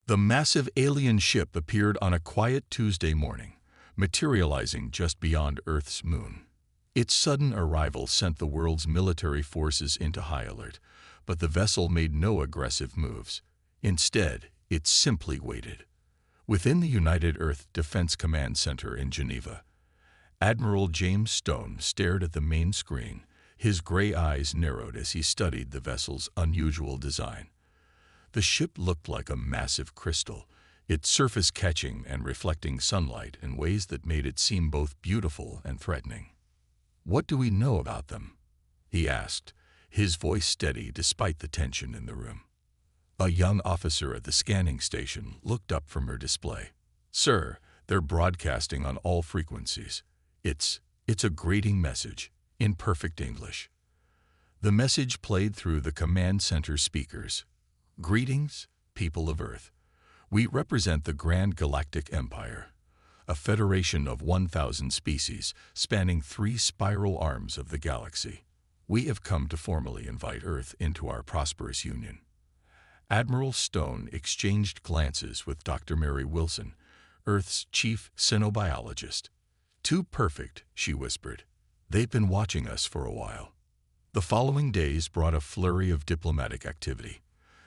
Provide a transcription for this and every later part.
The massive alien ship appeared on a quiet Tuesday morning, materializing just beyond Earth's moon. Its sudden arrival sent the world's military forces into high alert, but the vessel made no aggressive moves. Instead, it simply waited. Within the United Earth Defense Command Center in Geneva, Admiral James Stone stared at the main screen, his gray eyes narrowed as he studied the vessel's unusual design. The ship looked like a massive crystal, its surface catching and reflecting sunlight in ways that made it seem both beautiful and threatening. "What do we know about them?" he asked, his voice steady despite the tension in the room. A young officer at the scanning station looked up from her display. "Sir, they're broadcasting on all frequencies. It's a grating message, in perfect English." The message played through the command center speakers. "Greetings, people of Earth. We represent the Grand Galactic Empire, a federation of 1,000 species spanning 3 spiral arms of the galaxy. We have come to formally invite Earth into our prosperous union." Admiral Stone exchanged glances with Dr. Mary Wilson, Earth's chief xenobiologist. "Too perfect," she whispered. "They've been watching us for a while." The following days brought a flurry of diplomatic activity.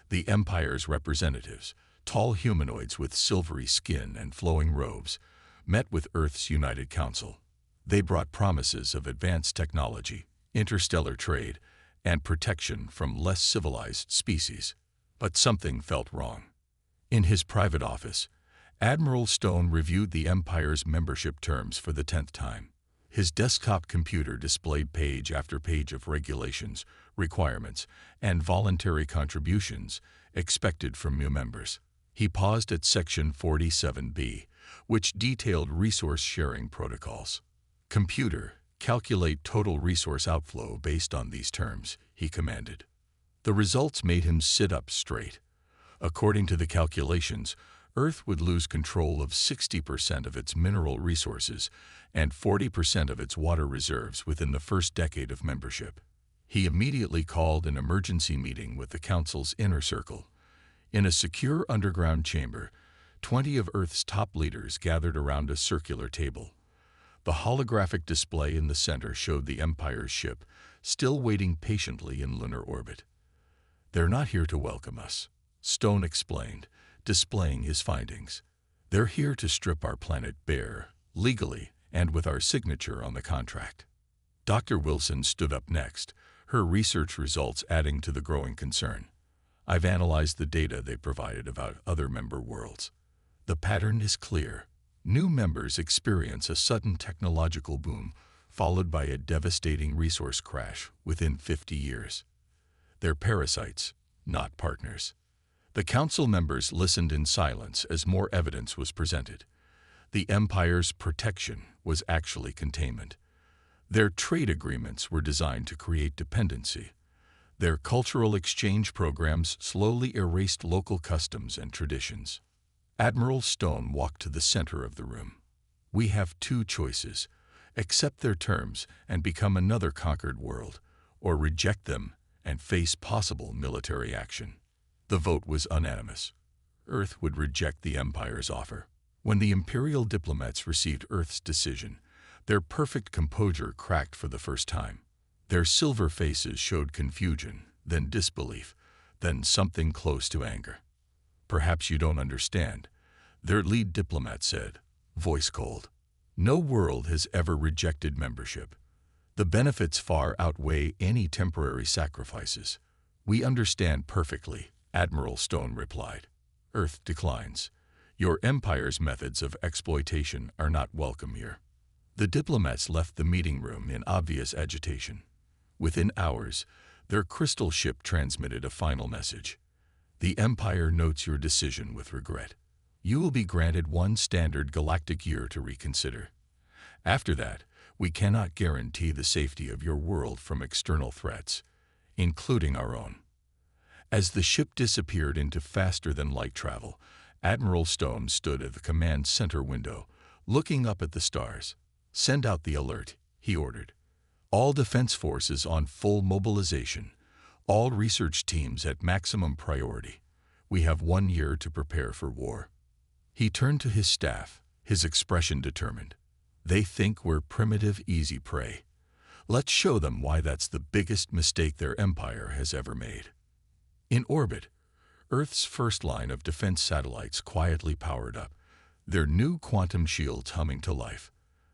The Empire's representatives, tall humanoids with silvery skin and flowing robes, met with Earth's United Council. They brought promises of advanced technology, interstellar trade, and protection from less civilized species. But something felt wrong. In his private office, Admiral Stone reviewed the Empire's membership terms for the 10th time. His desktop computer displayed page after page of regulations, requirements, and voluntary contributions expected from new members. He paused at Section 47B, which detailed resource-sharing protocols. "Computer, calculate total resource outflow based on these terms," he commanded. The results made him sit up straight. According to the calculations, Earth would lose control of 60% of its mineral resources and 40% of its water reserves within the first decade of membership. He immediately called an emergency meeting with the Council's inner circle. In a secure underground chamber, 20 of Earth's top leaders gathered around a circular table. The holographic display in the center showed the Empire's ship, still waiting patiently in lunar orbit. "They're not here to welcome us," Stone explained, displaying his findings. "They're here to strip our planet bare, legally, and with our signature on the contract." Dr. Wilson stood up next, her research results adding to the growing concern. "I've analyzed the data they provided about other member worlds. The pattern is clear. New members experience a sudden technological boom, followed by a devastating resource crash within 50 years. They're parasites, not partners." The council members listened in silence as more evidence was presented. The Empire's protection was actually containment. Their trade agreements were designed to create dependency. Their cultural exchange programs slowly erased local customs and traditions. Admiral Stone walked to the center of the room. "We have 2 choices: accept their terms and become another conquered world, or reject them and face possible military action." The vote was unanimous. Earth would reject the Empire's offer. When the Imperial diplomats received Earth's decision, their perfect composure cracked for the first time. Their silver faces showed confusion, then disbelief, then something close to anger. "Perhaps you don't understand," their lead diplomat said, voice cold. "No world has ever rejected membership. The benefits far outweigh any temporary sacrifices." "We understand perfectly," Admiral Stone replied. "Earth declines. Your Empire's methods of exploitation are not welcome here." The diplomats left the meeting room in obvious agitation. Within hours, their crystal ship transmitted a final message. "The Empire notes your decision with regret. You will be granted 1 standard galactic year to reconsider. After that, we cannot guarantee the safety of your world from external threats, including our own." As the ship disappeared into faster-than-light travel, Admiral Stone stood at the command center window, looking up at the stars. "Send out the alert," he ordered. "All defense forces on full mobilization. All research teams at maximum priority. We have 1 year to prepare for war." He turned to his staff, his expression determined. "They think we're primitive, easy prey. Let's show them why that's the biggest mistake their empire has ever made." In orbit, Earth's first line of defense satellites quietly powered up, their new quantum shields humming to life.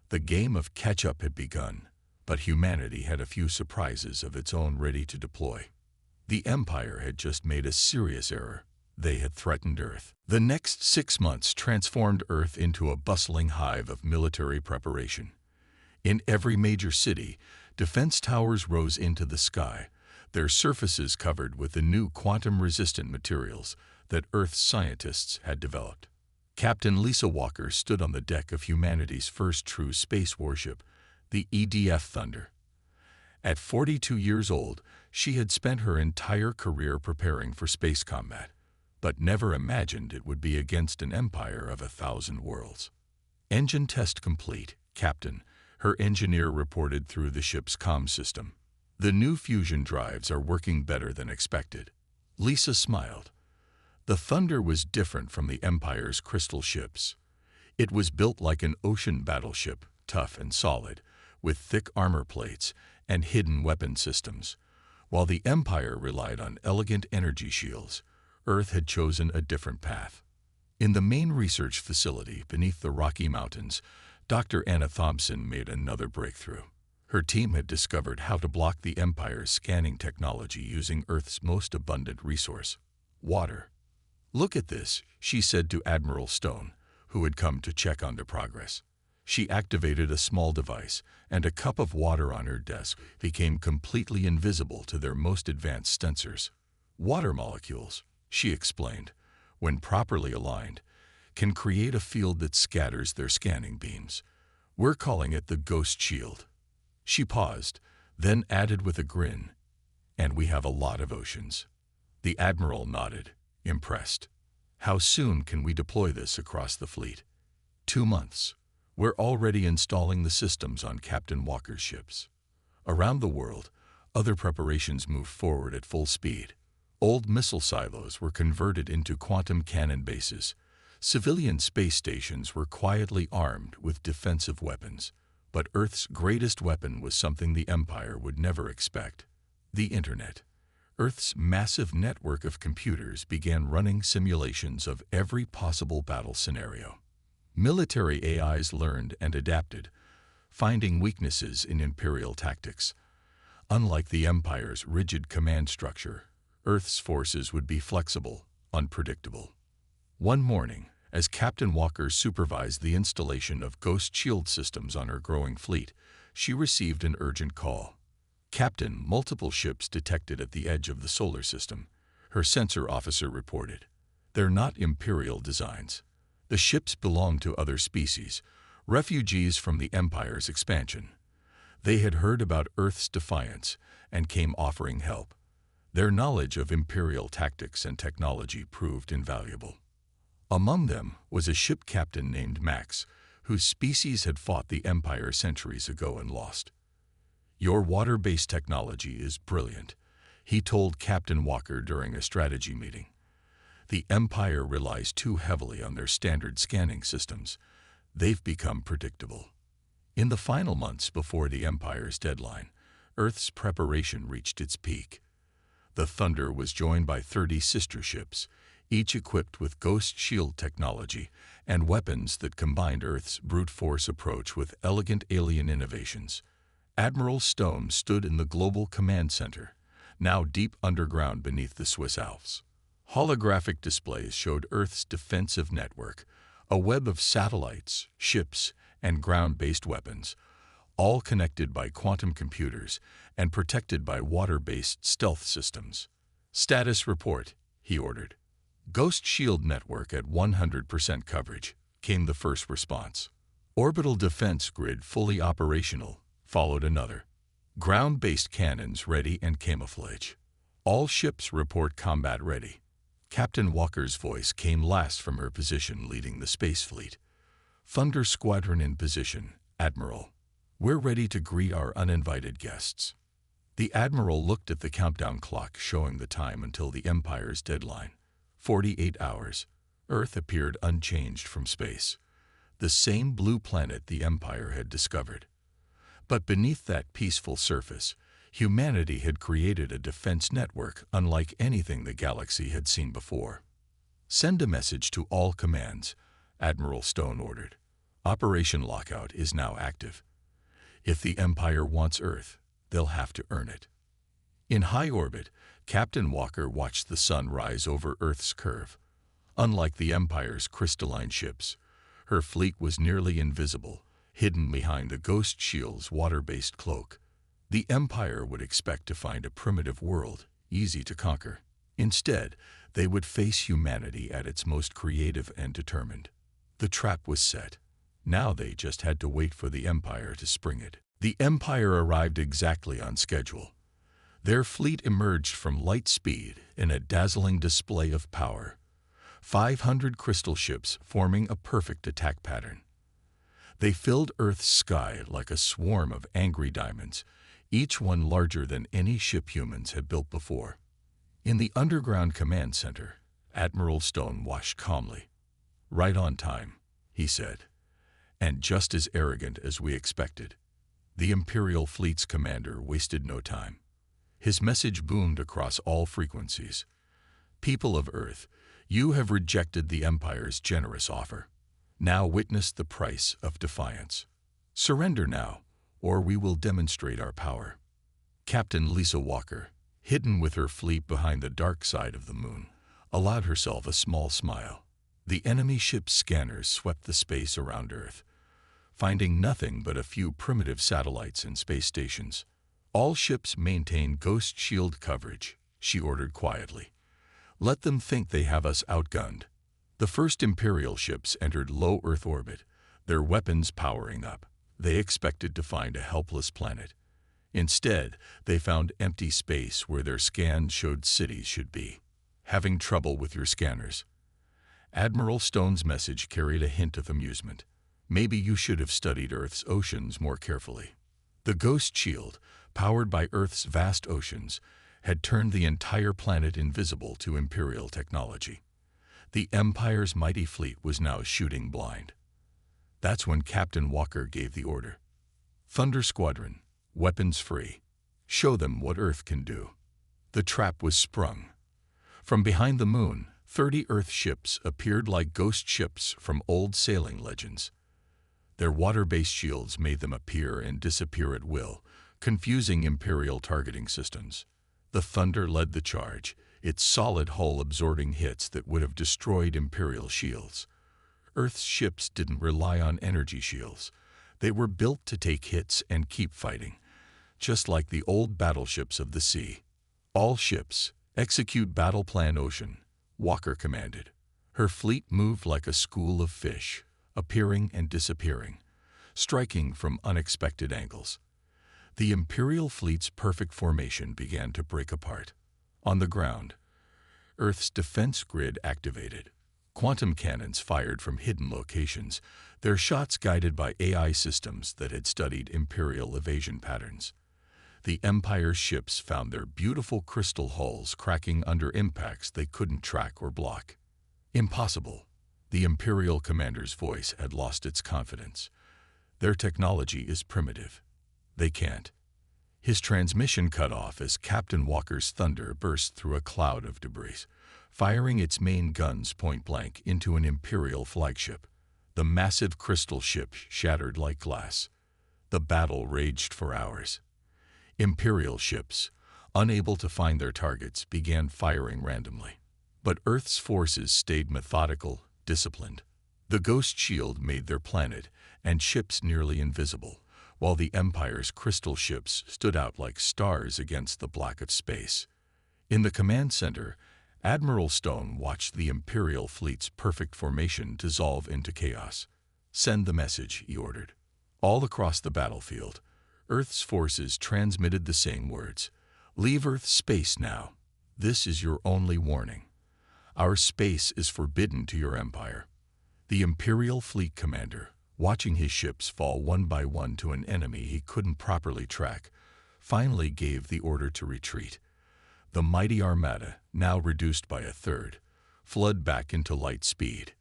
The game of catch-up had begun, but humanity had a few surprises of its own ready to deploy. The Empire had just made a serious error. They had threatened Earth. The next 6 months transformed Earth into a bustling hive of military preparation. In every major city, defense towers rose into the sky, their surfaces covered with the new quantum-resistant materials that Earth's scientists had developed. Captain Lisa Walker stood on the deck of humanity's first true space warship, the EDF Thunder. At 42 years old, she had spent her entire career preparing for space combat, but never imagined it would be against an empire of 1,000 worlds. "Engine test complete, Captain," her engineer reported through the ship's comm system. "The new fusion drives are working better than expected." Lisa smiled. The Thunder was different from the Empire's crystal ships. It was built like an ocean battleship, tough and solid, with thick armor plates and hidden weapon systems. While the Empire relied on elegant energy shields, Earth had chosen a different path. In the main research facility beneath the Rocky Mountains, Dr. Anna Thompson made another breakthrough. Her team had discovered how to block the Empire's scanning technology using Earth's most abundant resource, water. "Look at this," she said to Admiral Stone, who had come to check on their progress. She activated a small device, and a cup of water on her desk became completely invisible to their most advanced sensors. "Water molecules," she explained, "when properly aligned, can create a field that scatters their scanning beams. We're calling it the Ghost Shield." She paused, then added with a grin, "And we have a lot of oceans." The Admiral nodded, impressed. "How soon can we deploy this across the fleet?" 2 months. We're already installing the systems on Captain Walker's ships. Around the world, other preparations moved forward at full speed. Old missile silos were converted into quantum cannon bases. Civilian space stations were quietly armed with defensive weapons. But Earth's greatest weapon was something the Empire would never expect: the Internet. Earth's massive network of computers began running simulations of every possible battle scenario. Military AIs learned and adapted, finding weaknesses in Imperial tactics. Unlike the Empire's rigid command structure, Earth's forces would be flexible, unpredictable. One morning, as Captain Walker supervised the installation of Ghost Shield systems on her growing fleet, she received an urgent call. "Captain, multiple ships detected at the edge of the solar system," her sensor officer reported. "They're not Imperial designs. The ships belong to other species, refugees from the Empire's expansion. They had heard about Earth's defiance and came offering help. Their knowledge of Imperial tactics and technology proved invaluable." Among them was a ship captain named Max, whose species had fought the Empire centuries ago and lost. "Your water-based technology is brilliant," he told Captain Walker during a strategy meeting. "The Empire relies too heavily on their standard scanning systems. They've become predictable." In the final months before the Empire's deadline, Earth's preparation reached its peak. The Thunder was joined by 30 sister ships, each equipped with Ghost Shield technology and weapons that combined Earth's brute force approach with elegant alien innovations. Admiral Stone stood in the Global Command Center, now deep underground beneath the Swiss Alps. Holographic displays showed Earth's defensive network, a web of satellites, ships, and ground-based weapons, all connected by quantum computers and protected by water-based stealth systems. "Status report," he ordered. "Ghost Shield network at 100% coverage," came the first response. "Orbital defense grid fully operational," followed another. "Ground-based cannons ready and camouflage. All ships report combat ready." Captain Walker's voice came last from her position leading the space fleet. "Thunder Squadron in position, Admiral. We're ready to greet our uninvited guests." The Admiral looked at the countdown clock showing the time until the Empire's deadline. 48 hours, Earth appeared unchanged from space, the same blue planet the Empire had discovered. But beneath that peaceful surface, humanity had created a defense network unlike anything the galaxy had seen before. "Send a message to all commands," Admiral Stone ordered. "Operation Lockout is now active. If the Empire wants Earth, they'll have to earn it." In high orbit, Captain Walker watched the sun rise over Earth's curve. Unlike the Empire's crystalline ships, her fleet was nearly invisible, hidden behind the Ghost Shield's water-based cloak. The Empire would expect to find a primitive world, easy to conquer. Instead, they would face humanity at its most creative and determined. The trap was set. Now they just had to wait for the Empire to spring it. The Empire arrived exactly on schedule. Their fleet emerged from light speed in a dazzling display of power. 500 crystal ships forming a perfect attack pattern. They filled Earth's sky like a swarm of angry diamonds, each one larger than any ship humans had built before. In the underground command center, Admiral Stone watched calmly. "Right on time," he said, "and just as arrogant as we expected." The Imperial Fleet's commander wasted no time. His message boomed across all frequencies. "People of Earth, you have rejected the Empire's generous offer. Now witness the price of defiance. Surrender now, or we will demonstrate our power." Captain Lisa Walker, hidden with her fleet behind the dark side of the moon, allowed herself a small smile. The enemy ship's scanners swept the space around Earth, finding nothing but a few primitive satellites and space stations. "All ships maintain Ghost Shield coverage," she ordered quietly. "Let them think they have us outgunned." The first Imperial ships entered low Earth orbit, their weapons powering up. They expected to find a helpless planet. Instead, they found empty space where their scans showed cities should be. "Having trouble with your scanners?" Admiral Stone's message carried a hint of amusement. "Maybe you should have studied Earth's oceans more carefully." The Ghost Shield, powered by Earth's vast oceans, had turned the entire planet invisible to Imperial technology. The Empire's mighty fleet was now shooting blind. That's when Captain Walker gave the order. "Thunder Squadron, weapons free. Show them what Earth can do." The trap was sprung. From behind the moon, 30 Earth ships appeared like ghost ships from old sailing legends. Their water-based shields made them appear and disappear at will, confusing Imperial targeting systems. The Thunder led the charge, its solid hull absorbing hits that would have destroyed Imperial shields. Earth's ships didn't rely on energy shields. They were built to take hits and keep fighting, just like the old battleships of the sea. "All ships, execute Battle Plan Ocean," Walker commanded. Her fleet moved like a school of fish, appearing and disappearing, striking from unexpected angles. The Imperial fleet's perfect formation began to break apart. On the ground, Earth's defense grid activated. Quantum cannons fired from hidden locations, their shots guided by AI systems that had studied Imperial evasion patterns. The Empire's ships found their beautiful crystal hulls cracking under impacts they couldn't track or block. "Impossible." The Imperial commander's voice had lost its confidence. "Their technology is primitive. They can't." His transmission cut off as Captain Walker's Thunder burst through a cloud of debris, firing its main guns point-blank into an Imperial flagship. The massive crystal ship shattered like glass. The battle raged for hours. Imperial ships, unable to find their targets, began firing randomly. But Earth's forces stayed methodical, disciplined. The Ghost Shield made their planet and ships nearly invisible, while the Empire's crystal ships stood out like stars against the black of space. In the command center, Admiral Stone watched the Imperial fleet's perfect formation dissolve into chaos. "Send the message," he ordered. All across the battlefield, Earth's forces transmitted the same words. "Leave Earth's space now. This is your only warning. Our space is forbidden to your empire." The Imperial fleet commander, watching his ships fall one by one to an enemy he couldn't properly track, finally gave the order to retreat. The mighty armada, now reduced by a third, flood back into light speed.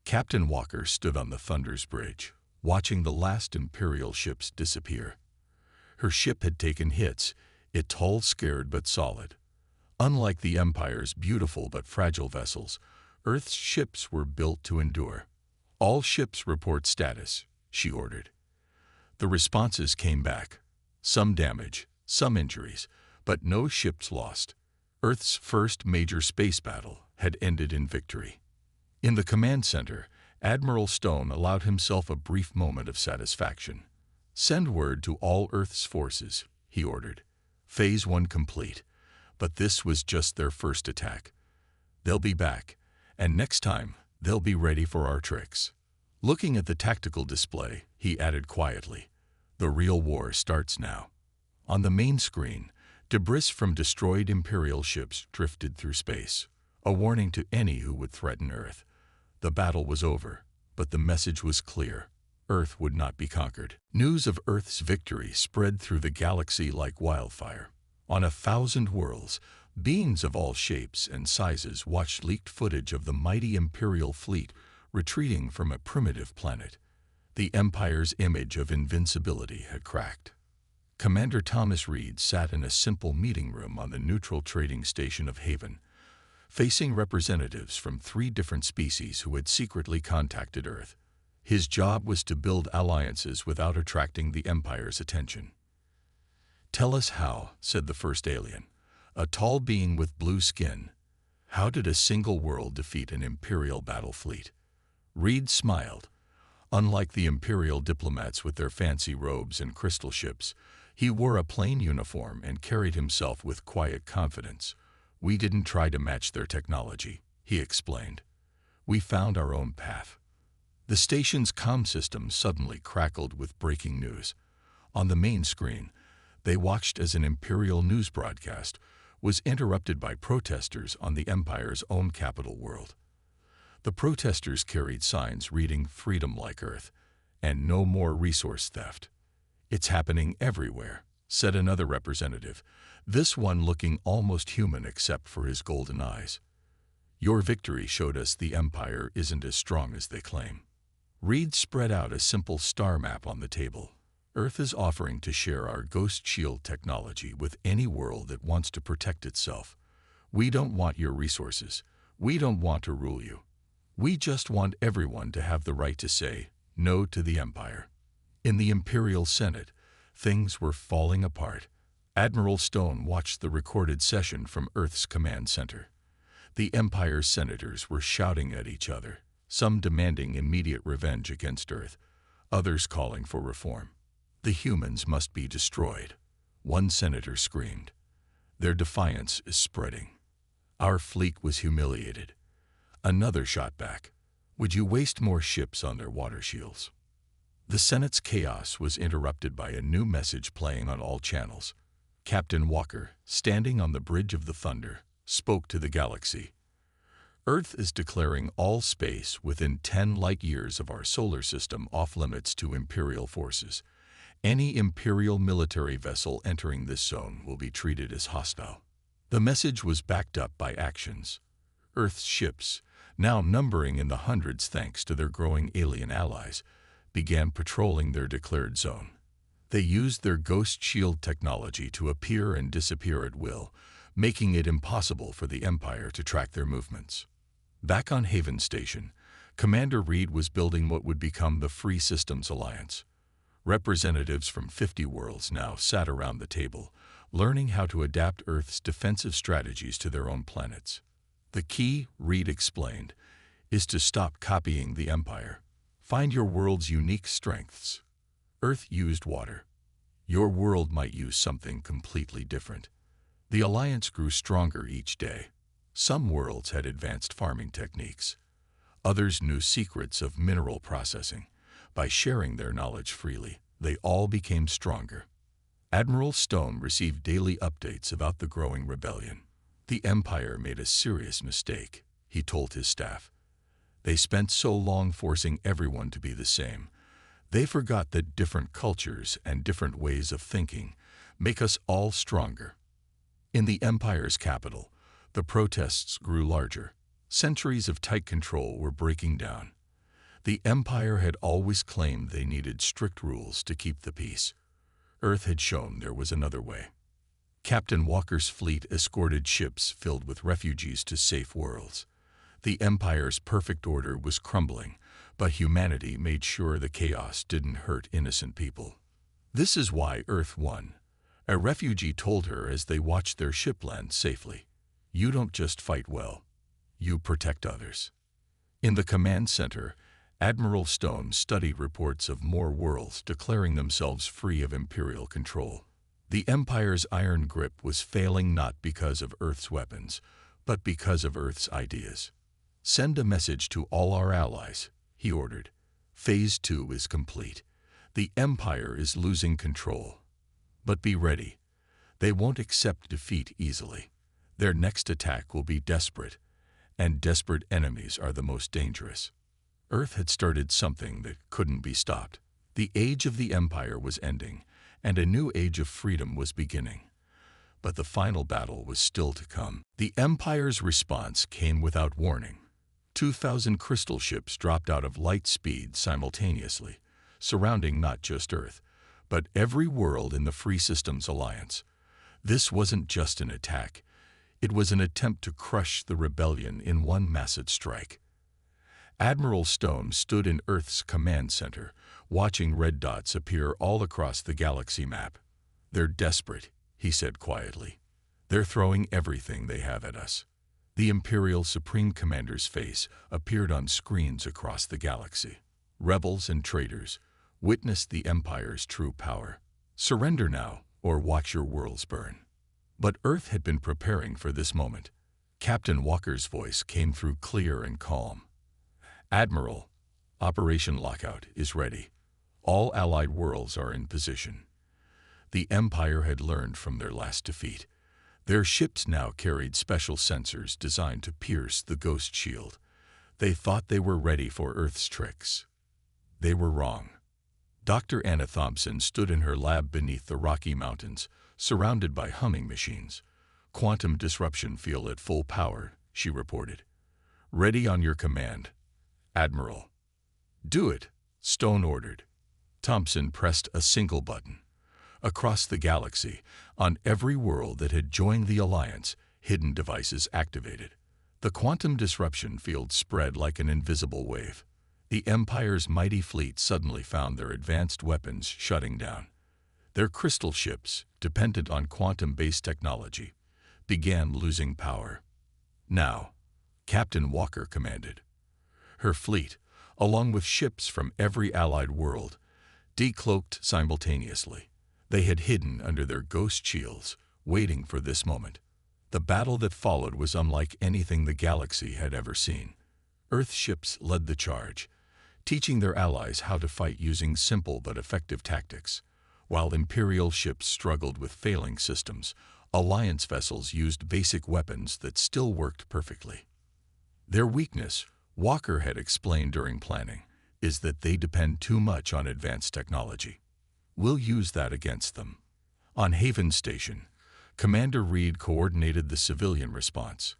Captain Walker stood on the Thunder's bridge, watching the last Imperial ships disappear. Her ship had taken hits, it tall, scared but solid. Unlike the Empire's beautiful but fragile vessels, Earth's ships were built to endure. "All ships report status," she ordered. The responses came back. Some damage, some injuries, but no ships lost. Earth's first major space battle had ended in victory. In the command center, Admiral Stone allowed himself a brief moment of satisfaction. "Send word to all Earth's forces," he ordered. "Phase 1 complete. But this was just their first attack. They'll be back, and next time, they'll be ready for our tricks." Looking at the tactical display, he added quietly, "The real war starts now." On the main screen, debris from destroyed Imperial ships drifted through space, a warning to any who would threaten Earth. The battle was over, but the message was clear. Earth would not be conquered. News of Earth's victory spread through the galaxy like wildfire. On 1,000 worlds, beings of all shapes and sizes watched leaked footage of the mighty Imperial fleet retreating from a primitive planet. The Empire's image of invincibility had cracked. Commander Thomas Reed sat in a simple meeting room on the neutral trading station of Haven, facing representatives from 3 different species who had secretly contacted Earth. His job was to build alliances without attracting the Empire's attention. "Tell us how," said the first alien, a tall being with blue skin. "How did a single world defeat an Imperial battle fleet?" Reed smiled. Unlike the Imperial diplomats with their fancy robes and crystal ships, he wore a plain uniform and carried himself with quiet confidence. "We didn't try to match their technology," he explained. "We found our own path." The station's comm system suddenly crackled with breaking news. On the main screen, they watched as an Imperial news broadcast was interrupted by protesters on the Empire's own capital world. The protesters carried signs reading "Freedom like Earth" and "No more resource theft." "It's happening everywhere," said another representative, this one looking almost human except for his golden eyes. "Your victory showed us the Empire isn't as strong as they claim." Reed spread out a simple star map on the table. "Earth is offering to share our Ghost Shield technology with any world that wants to protect itself. We don't want your resources. We don't want to rule you. We just want everyone to have the right to say no to the Empire." In the Imperial Senate, things were falling apart. Admiral Stone watched the recorded session from Earth's command center. The Empire's senators were shouting at each other, some demanding immediate revenge against Earth, others calling for reform. "The humans must be destroyed," one senator screamed. "Their defiance is spreading. Our fleet was humiliated." Another shot back, "Would you waste more ships on their water shields?" The Senate's chaos was interrupted by a new message playing on all channels. Captain Walker, standing on the bridge of the Thunder, spoke to the galaxy. "Earth is declaring all space within 10 light-years of our solar system off-limits to Imperial forces. Any Imperial military vessel entering this zone will be treated as hostile." The message was backed up by actions. Earth's ships, now numbering in the hundreds thanks to their growing alien allies, began patrolling their declared zone. They used their Ghost Shield technology to appear and disappear at will, making it impossible for the Empire to track their movements. Back on Haven Station, Commander Reed was building what would become the Free Systems Alliance. Representatives from 50 worlds now sat around the table, learning how to adapt Earth's defensive strategies to their own planets. "The key," Reed explained, "is to stop copying the Empire. Find your world's unique strengths. Earth used water. Your world might use something completely different." The alliance grew stronger each day. Some worlds had advanced farming techniques. Others knew secrets of mineral processing. By sharing their knowledge freely, they all became stronger. Admiral Stone received daily updates about the growing rebellion. "The Empire made a serious mistake," he told his staff. "They spent so long forcing everyone to be the same. They forgot that different cultures and different ways of thinking make us all stronger." In the Empire's capital, the protests grew larger. Centuries of tight control were breaking down. The Empire had always claimed they needed strict rules to keep the peace. Earth had shown there was another way. Captain Walker's fleet escorted ships filled with refugees to safe worlds. The Empire's perfect order was crumbling, but humanity made sure the chaos didn't hurt innocent people. "This is why Earth won," a refugee told her as they watched their ship land safely. "You don't just fight well, you protect others." In the command center, Admiral Stone studied reports of more worlds declaring themselves free of Imperial control. The Empire's iron grip was failing not because of Earth's weapons, but because of Earth's ideas. "Send a message to all our allies," he ordered. "Phase 2 is complete. The Empire is losing control. But be ready. They won't accept defeat easily. Their next attack will be desperate, and desperate enemies are the most dangerous." Earth had started something that couldn't be stopped. The age of the Empire was ending, and a new age of freedom was beginning. But the final battle was still to come. The Empire's response came without warning. 2,000 crystal ships dropped out of light speed simultaneously, surrounding not just Earth, but every world in the Free Systems Alliance. This wasn't just an attack. It was an attempt to crush the rebellion in one massive strike. Admiral Stone stood in Earth's command center, watching red dots appear all across the galaxy map. "They're desperate," he said quietly. "They're throwing everything they have at us." The Imperial Supreme Commander's face appeared on screens across the galaxy. "Rebels and traitors, witness the Empire's true power. Surrender now, or watch your worlds burn." But Earth had been preparing for this moment. Captain Walker's voice came through clear and calm. "Admiral, Operation Lockout is ready. All allied worlds are in position." The Empire had learned from their last defeat. Their ships now carried special sensors designed to pierce the ghost shield. They thought they were ready for Earth's tricks. They were wrong. Dr. Anna Thompson stood in her lab beneath the Rocky Mountains, surrounded by humming machines. "Quantum disruption field at full power," she reported. "Ready on your command, Admiral." "Do it," Stone ordered. Thompson pressed a single button. Across the galaxy, on every world that had joined the Alliance, hidden devices activated. The quantum disruption field spread like an invisible wave. The Empire's mighty fleet suddenly found their advanced weapons shutting down. Their crystal ships, dependent on quantum-based technology, began losing power. "Now," Captain Walker commanded. Her fleet, along with ships from every allied world, decloaked simultaneously. They had hidden under their ghost shields, waiting for this moment. The battle that followed was unlike anything the galaxy had ever seen. Earth ships led the charge, teaching their allies how to fight using simple but effective tactics. While Imperial ships struggled with failing systems, Alliance vessels used basic weapons that still worked perfectly. Their weakness, Walker had explained during planning, is that they depend too much on advanced technology. "We'll use that against them." On Haven Station, Commander Reed coordinated the civilian response.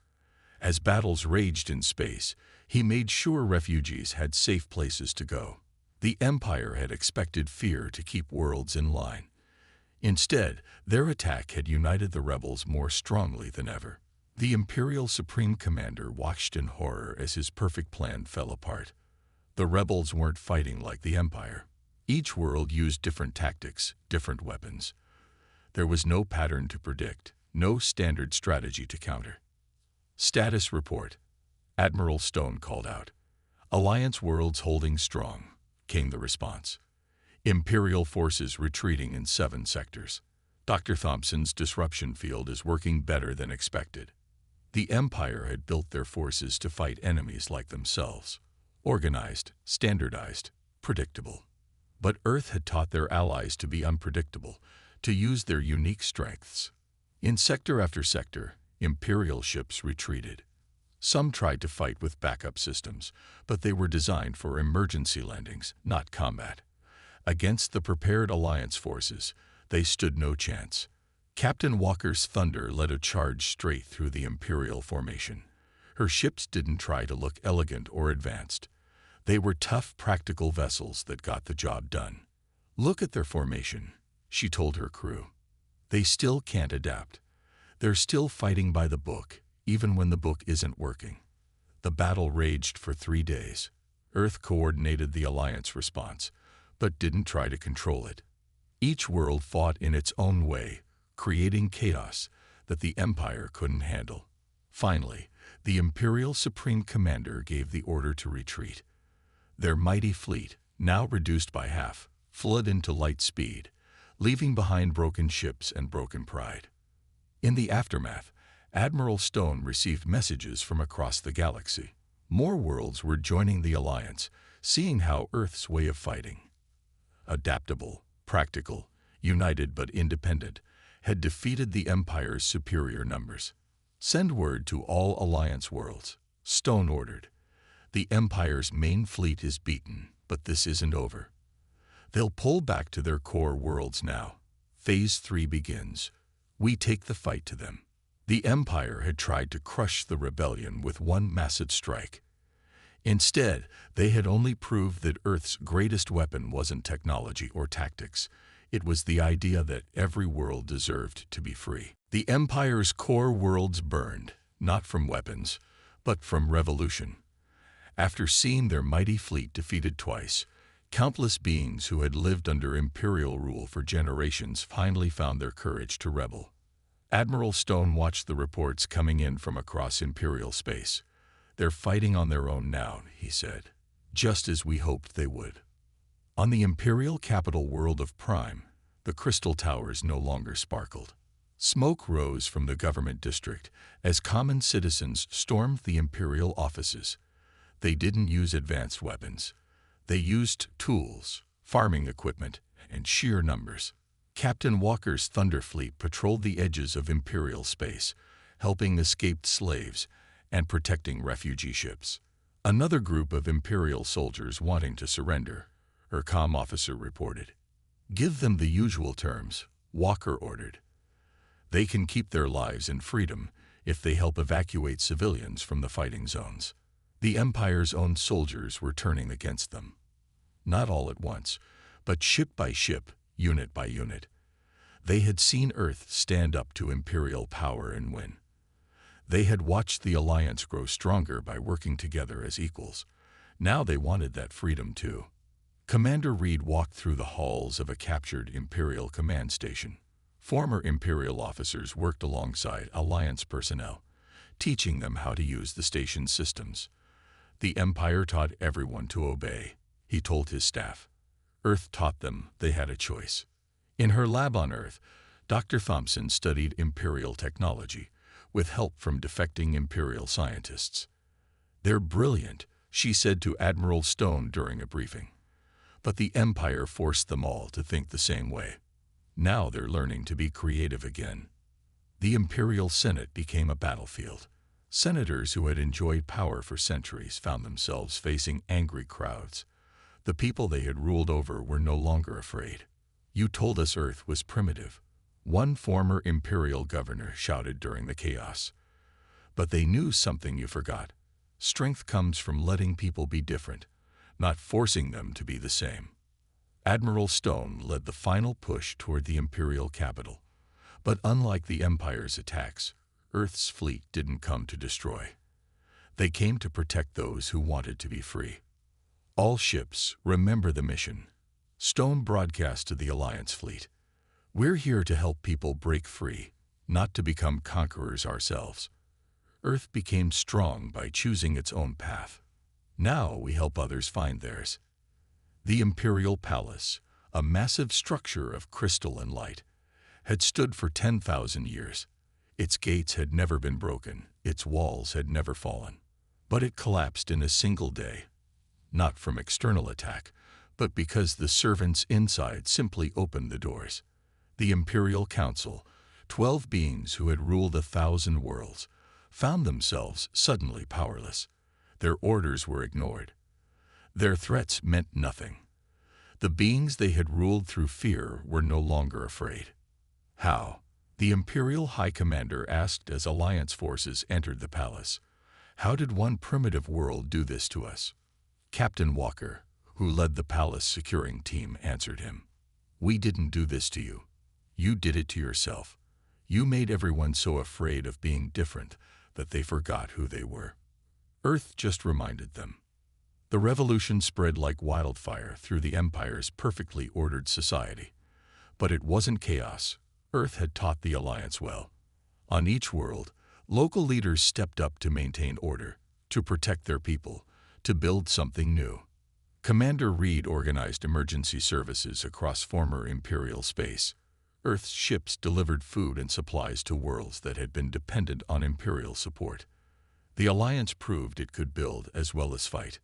As battles raged in space, he made sure refugees had safe places to go. The Empire had expected fear to keep worlds in line. Instead, their attack had united the rebels more strongly than ever. The Imperial Supreme Commander watched in horror as his perfect plan fell apart. The rebels weren't fighting like the Empire. Each world used different tactics, different weapons. There was no pattern to predict, no standard strategy to counter. "Status report," Admiral Stone called out. "Alliance worlds holding strong," came the response. "Imperial forces retreating in 7 sectors. Dr. Thompson's disruption field is working better than expected." The Empire had built their forces to fight enemies like themselves. Organized, standardized, predictable. But Earth had taught their allies to be unpredictable, to use their unique strengths. In sector after sector, Imperial ships retreated. Some tried to fight with backup systems, but they were designed for emergency landings, not combat. Against the prepared Alliance forces, they stood no chance. Captain Walker's Thunder led a charge straight through the Imperial formation. Her ships didn't try to look elegant or advanced. They were tough, practical vessels that got the job done. "Look at their formation," she told her crew. "They still can't adapt. They're still fighting by the book, even when the book isn't working." The battle raged for 3 days. Earth coordinated the Alliance response, but didn't try to control it. Each world fought in its own way, creating chaos that the Empire couldn't handle. Finally, the Imperial Supreme Commander gave the order to retreat. Their mighty fleet, now reduced by half, fled into light speed, leaving behind broken ships and broken pride. In the aftermath, Admiral Stone received messages from across the galaxy. More worlds were joining the Alliance, seeing how Earth's way of fighting, adaptable, practical, united but independent, had defeated the Empire's superior numbers. "Send word to all Alliance worlds," Stone ordered. "The Empire's main fleet is beaten, but this isn't over. They'll pull back to their core worlds now. Phase 3 begins. We take the fight to them." The Empire had tried to crush the rebellion with one massive strike. Instead, they had only proved that Earth's greatest weapon wasn't technology or tactics. It was the idea that every world deserved to be free. The Empire's core worlds burned, not from weapons, but from revolution. After seeing their mighty fleet defeated twice, countless beings who had lived under Imperial rule for generations finally found their courage to rebel. Admiral Stone watched the reports coming in from across Imperial space. "They're fighting on their own now," he said, "just as we hoped they would." On the Imperial capital world of Prime, the crystal towers no longer sparkled. Smoke rose from the government district as common citizens stormed the Imperial offices. They didn't use advanced weapons. They used tools, farming equipment, and sheer numbers. Captain Walker's Thunder Fleet patrolled the edges of Imperial space, helping escaped slaves and protecting refugee ships. Another group of Imperial soldiers wanting to surrender, her comm officer reported. "Give them the usual terms," Walker ordered. "They can keep their lives in freedom if they help evacuate civilians from the fighting zones." The Empire's own soldiers were turning against them. Not all at once, but ship by ship, unit by unit. They had seen Earth stand up to Imperial power and win. They had watched the Alliance grow stronger by working together as equals. Now they wanted that freedom too. Commander Reed walked through the halls of a captured Imperial command station. Former Imperial officers worked alongside Alliance personnel, teaching them how to use the station's systems. "The Empire taught everyone to obey," he told his staff. "Earth taught them they had a choice." In her lab on Earth, Dr. Thompson studied Imperial technology, with help from defecting Imperial scientists. "They're brilliant," she said to Admiral Stone during a briefing. "But the Empire forced them all to think the same way. Now they're learning to be creative again." The Imperial Senate became a battlefield. Senators who had enjoyed power for centuries found themselves facing angry crowds. The people they had ruled over were no longer afraid. "You told us Earth was primitive," one former Imperial governor shouted during the chaos. "But they knew something you forgot. Strength comes from letting people be different, not forcing them to be the same." Admiral Stone led the final push toward the Imperial capital. But unlike the Empire's attacks, Earth's fleet didn't come to destroy. They came to protect those who wanted to be free. "All ships, remember the mission," Stone broadcast to the Alliance fleet. "We're here to help people break free, not to become conquerors ourselves." Earth became strong by choosing its own path. Now we help others find theirs. The Imperial Palace, a massive structure of crystal and light, had stood for 10,000 years. Its gates had never been broken, its walls had never fallen. But it collapsed in a single day, not from external attack, but because the servants inside simply opened the doors. The Imperial Council, 12 beings who had ruled 1,000 worlds, found themselves suddenly powerless. Their orders were ignored. Their threats meant nothing. The beings they had ruled through fear were no longer afraid. "How?" the Imperial High Commander asked as Alliance forces entered the palace. How did one primitive world do this to us? Captain Walker, who led the palace securing team, answered him. We didn't do this to you. You did it to yourself. You made everyone so afraid of being different that they forgot who they were. Earth just reminded them. The revolution spread like wildfire through the Empire's perfectly ordered society. But it wasn't chaos. Earth had taught the Alliance well. On each world, local leaders stepped up to maintain order, to protect their people, to build something new. Commander Reed organized emergency services across former Imperial space. Earth's ships delivered food and supplies to worlds that had been dependent on Imperial support. The Alliance proved it could build as well as fight.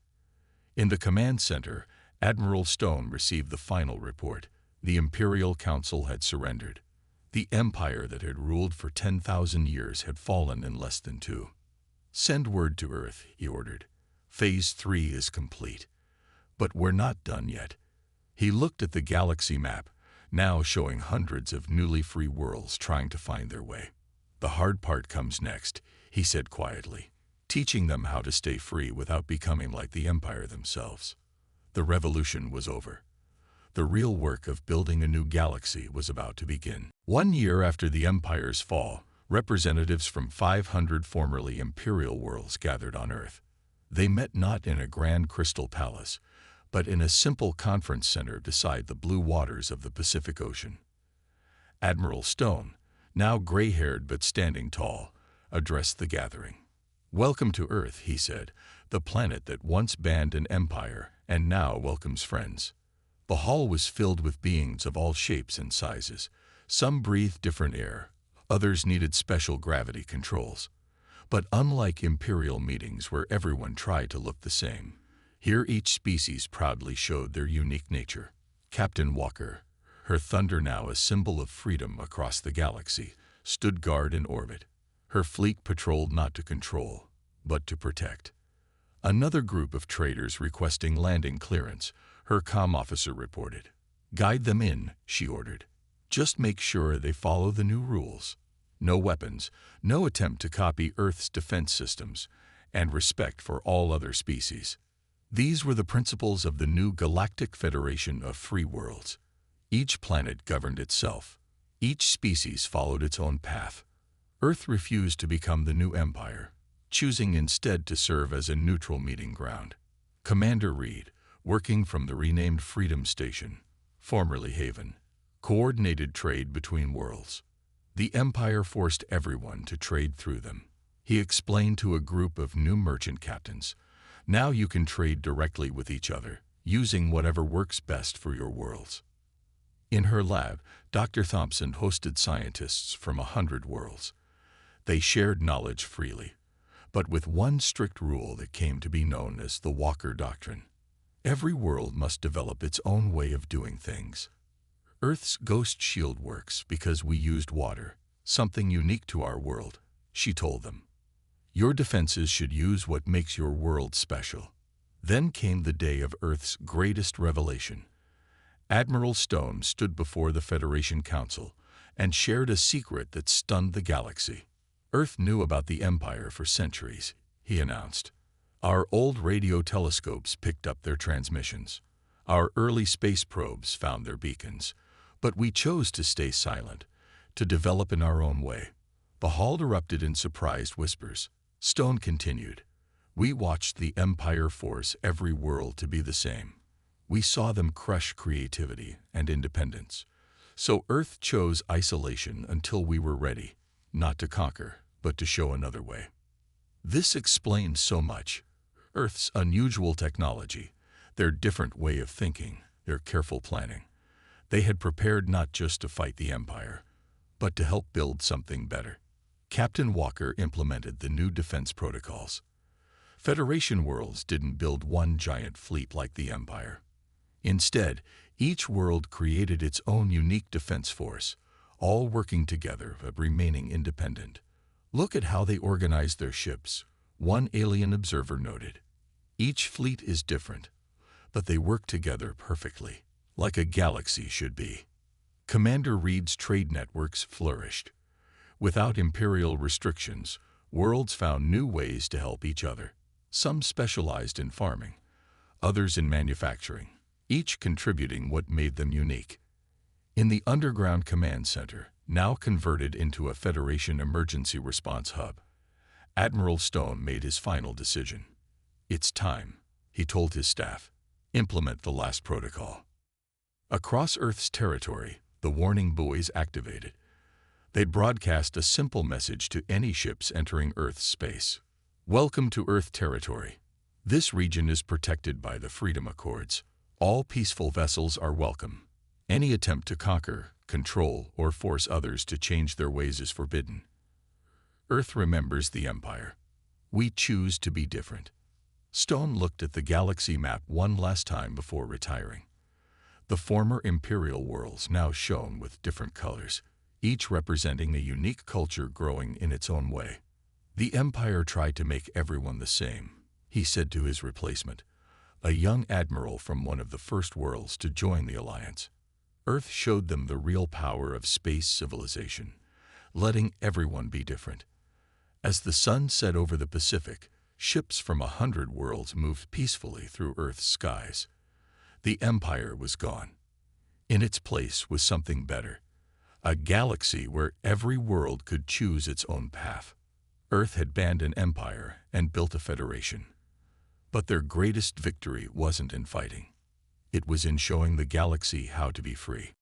In the command center, Admiral Stone received the final report. The Imperial Council had surrendered. The empire that had ruled for 10,000 years had fallen in less than 2. Send word to Earth, he ordered. Phase 3 is complete. But we're not done yet. He looked at the galaxy map, now showing hundreds of newly free worlds trying to find their way. The hard part comes next, he said quietly, teaching them how to stay free without becoming like the Empire themselves. The revolution was over. The real work of building a new galaxy was about to begin. 1 year after the Empire's fall, representatives from 500 formerly Imperial worlds gathered on Earth. They met not in a grand crystal palace, but in a simple conference center beside the blue waters of the Pacific Ocean. Admiral Stone, now gray-haired but standing tall, addressed the gathering. Welcome to Earth, he said, the planet that once banned an empire and now welcomes friends. The hall was filled with beings of all shapes and sizes. Some breathed different air, others needed special gravity controls. But unlike Imperial meetings where everyone tried to look the same, here each species proudly showed their unique nature. Captain Walker, her thunder now a symbol of freedom across the galaxy, stood guard in orbit. Her fleet patrolled not to control, but to protect. Another group of traders requesting landing clearance, her comm officer reported. Guide them in, she ordered. Just make sure they follow the new rules. No weapons, no attempt to copy Earth's defense systems, and respect for all other species. These were the principles of the new Galactic Federation of Free Worlds. Each planet governed itself. Each species followed its own path. Earth refused to become the new empire, choosing instead to serve as a neutral meeting ground. Commander Reed, working from the renamed Freedom Station, formerly Haven, coordinated trade between worlds. The Empire forced everyone to trade through them. He explained to a group of new merchant captains, now you can trade directly with each other, using whatever works best for your worlds. In her lab, Dr. Thompson hosted scientists from 100 worlds. They shared knowledge freely, but with one strict rule that came to be known as the Walker Doctrine. Every world must develop its own way of doing things. Earth's ghost shield works because we used water, something unique to our world, she told them. Your defenses should use what makes your world special. Then came the day of Earth's greatest revelation. Admiral Stone stood before the Federation Council and shared a secret that stunned the galaxy. Earth knew about the Empire for centuries, he announced. Our old radio telescopes picked up their transmissions. Our early space probes found their beacons. But we chose to stay silent, to develop in our own way. The hall erupted in surprised whispers. Stone continued. We watched the Empire force every world to be the same. We saw them crush creativity and independence. So Earth chose isolation until we were ready, not to conquer, but to show another way. This explains so much. Earth's unusual technology, their different way of thinking, their careful planning. They had prepared not just to fight the Empire, but to help build something better. Captain Walker implemented the new defense protocols. Federation worlds didn't build one giant fleet like the Empire. Instead, each world created its own unique defense force, all working together but remaining independent. Look at how they organized their ships, one alien observer noted. Each fleet is different, but they work together perfectly, like a galaxy should be. Commander Reed's trade networks flourished. Without Imperial restrictions, Worlds found new ways to help each other. Some specialized in farming, others in manufacturing, each contributing what made them unique. In the underground command center, now converted into a Federation emergency response hub, Admiral Stone made his final decision. "It's time," he told his staff. "Implement the last protocol." Across Earth's territory, the warning buoys activated. They'd broadcast a simple message to any ships entering Earth's space. "Welcome to Earth territory. This region is protected by the Freedom Accords. All peaceful vessels are welcome. Any attempt to conquer, control, or force others to change their ways is forbidden. Earth remembers the Empire. We choose to be different." Stone looked at the galaxy map one last time before retiring. The former Imperial worlds now shone with different colors, each representing a unique culture growing in its own way. "The Empire tried to make everyone the same," he said to his replacement, a young admiral from one of the first worlds to join the Alliance. Earth showed them the real power of space civilization, letting everyone be different. As the sun set over the Pacific, ships from 100 worlds moved peacefully through Earth's skies. The Empire was gone. In its place was something better, a galaxy where every world could choose its own path. Earth had banned an empire and built a federation. But their greatest victory wasn't in fighting. It was in showing the galaxy how to be free.